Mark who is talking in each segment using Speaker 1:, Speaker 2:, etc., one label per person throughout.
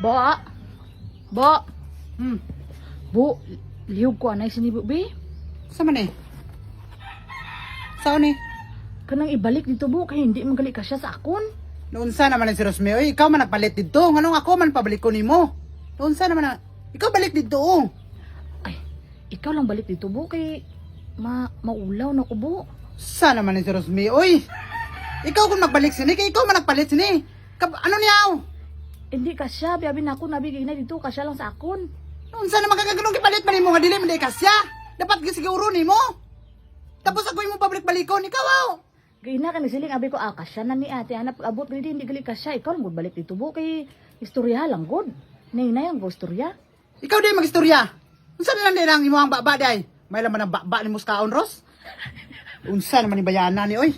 Speaker 1: Ba? Ba?
Speaker 2: Hmm.
Speaker 1: Bu, lihog ko anay sinibo, be.
Speaker 2: Sa man eh? Saan eh?
Speaker 1: Kanang ibalik dito, bu, kaya hindi magali ka siya sa akon.
Speaker 2: Noon sa naman si Rosme, oy, ikaw man nagpalit dito. Nganong ako man pabalik ko nimo? Noon sa naman na, ikaw balik dito. Oh.
Speaker 1: Ay, ikaw lang balik dito, bu, kay maulaw na ko, bu.
Speaker 2: Sa naman si Rosme, oy. Ikaw kung magbalik sini, kay ikaw man nagpalit sini. Ano niyaw?
Speaker 1: Hindi ka siya, biyabi na ako, nabigay na dito, kasya lang sa akon.
Speaker 2: Noon sa naman kagaganong kipalit man nimo nga dili man di kasya. Dapat gisiguro nimo. Tapos ako mo pabalik-balikon, ikaw aw.
Speaker 1: Gina ka nagsiling, abi ko, kasya na ni ate, hanap abot, hindi gali kasya. Ikaw lang gud balik dito, bu, kay istorya lang, gud. Nay ang istorya.
Speaker 2: Ikaw di magistorya. Unsa na lang di lang imo ang baba day? May laman ang baba ni Muskaon Ros. Unsa naman ni bayana ni oy.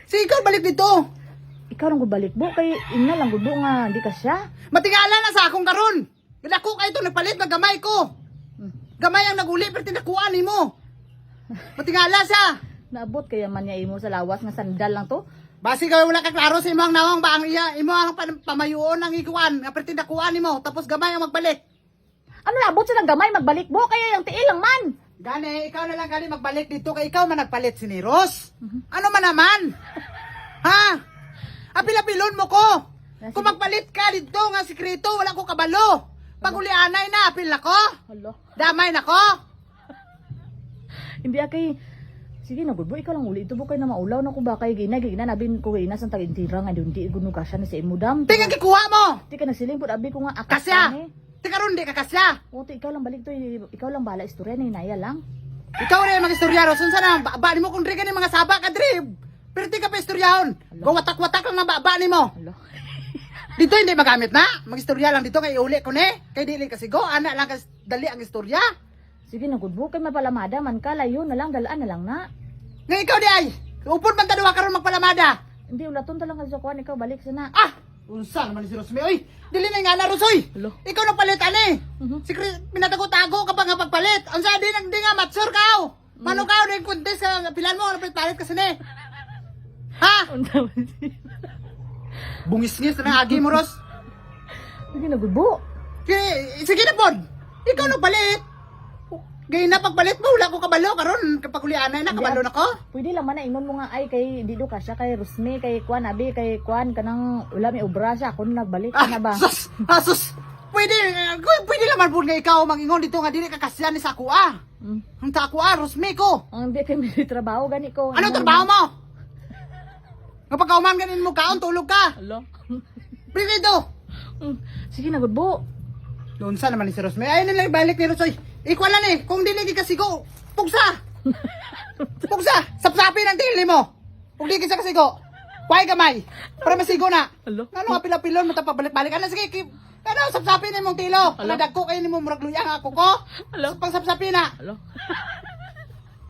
Speaker 2: Si ikaw balik dito.
Speaker 1: Ikaw lang gud balik, bu, kay ina lang gud bu nga, di kasya.
Speaker 2: Matingala na sa akong karon. Dako kay ito nagpalit ng gamay ko. Gamay ang naguli pero tinakuan nimo. Matingala sa.
Speaker 1: Naabot kaya man niya imo sa lawas nga sandal lang to.
Speaker 2: Basi ka wala ka klaro sa imo ang nawang ba ang iya, imo ang pamayoon ang ikuan, nga pero tinakuan nimo tapos gamay ang magbalik.
Speaker 1: Ano naabot sa nang gamay magbalik, bu, kaya yung tiil lang man.
Speaker 2: Gani, ikaw na lang gali magbalik dito kay ikaw man nagpalit si Ros. Ano man naman? Ha? Apil-apilon mo ko. Kung magpalit ka dito nga sikreto, wala ko kabalo. Pagulianay na, apil na ko.
Speaker 1: Hala.
Speaker 2: Damay na ko.
Speaker 1: Hindi akay. Sige na gud, bu, ikaw lang uli ito, bu, kay na maulaw na ko ba kay gina nabin ko ina sa tagintira nga hindi guno kasya ni sa imo dam.
Speaker 2: Tingnan kikuha mo.
Speaker 1: Di ka nagsiling pud abi ko nga
Speaker 2: Kasya.
Speaker 1: eh.
Speaker 2: Tika ron, di ka kasya.
Speaker 1: O ikaw lang balik to, ikaw lang bala istorya ni Naya lang.
Speaker 2: Ikaw na yung mga istorya, Ros. Unsa na, baba mo kung ka ni mga saba ka, drib. Pero di ka pa istoryahon. Gawatak-watak lang ang baba ni mo.
Speaker 1: Hala.
Speaker 2: Dito hindi magamit na. Mag-istorya lang dito kay uli ko ne. Kay dili kasi go, ana lang kas dali ang istorya.
Speaker 1: Sige na gud, bu, kay mapalamada man ka, layo na lang, dalaan na lang na.
Speaker 2: Nga ikaw di ay, upon man taduwa karon magpalamada.
Speaker 1: Hindi ulaton ta lang sa kuan, ikaw balik sana.
Speaker 2: Ah! Unsa naman si Rosme, oy! Dili na nga na, Rosoy!
Speaker 1: Alo.
Speaker 2: Ikaw nang palit, ani!
Speaker 1: Mhm.
Speaker 2: Pinatago-tago ka pa nga pagpalit. Unsa, di nga matsur ka, oh! Mano ka, di kuntis ka, pilan mo, palit kasi ni. Ha?
Speaker 1: Unta man si.
Speaker 2: Bungis-ngis na agi mo, Ros.
Speaker 1: Sige na gud, bu.
Speaker 2: Sige na, pod! Ikaw nang palit! Gaya na pagpalit mo, wala ko kabalo, karon kapag ulianay na, kabalo na ko.
Speaker 1: Pwede lang man na ingon mo nga ay kay Dido ka siya kay Rosme kay Kwan abi kay Kwan kanang wala may obra siya kun nagbalik ka na ba?
Speaker 2: Sus! Sus! Pwede naman po nga ikaw mangingon dito nga dili ka kasya ni sa kuha. Ang sa kuha, Rosme ko.
Speaker 1: Ang di kay may trabaho gani ko.
Speaker 2: Ano trabaho mo? Kapag kauman ganin mo kaon, tulog ka.
Speaker 1: Hello.
Speaker 2: Privido!
Speaker 1: Sige na gud bu.
Speaker 2: Doon sa naman ni si Rosme. Ayun na balik ni Rosoy. Ikaw lang eh, kung dili ka kasigo, pugsa! Pugsa! Sapsapin ang tili mo! Kung di ka kasigo, kuhay gamay! Para masigo na!
Speaker 1: Hello.
Speaker 2: Ano nga pilapilon mo tapabalik-balik? Ano sige, ano sapsapin ni mong tilo? Ano dagko kayo ni mo murag luyang ako ko?
Speaker 1: Hello.
Speaker 2: Pang sapsapin na!
Speaker 1: Hello.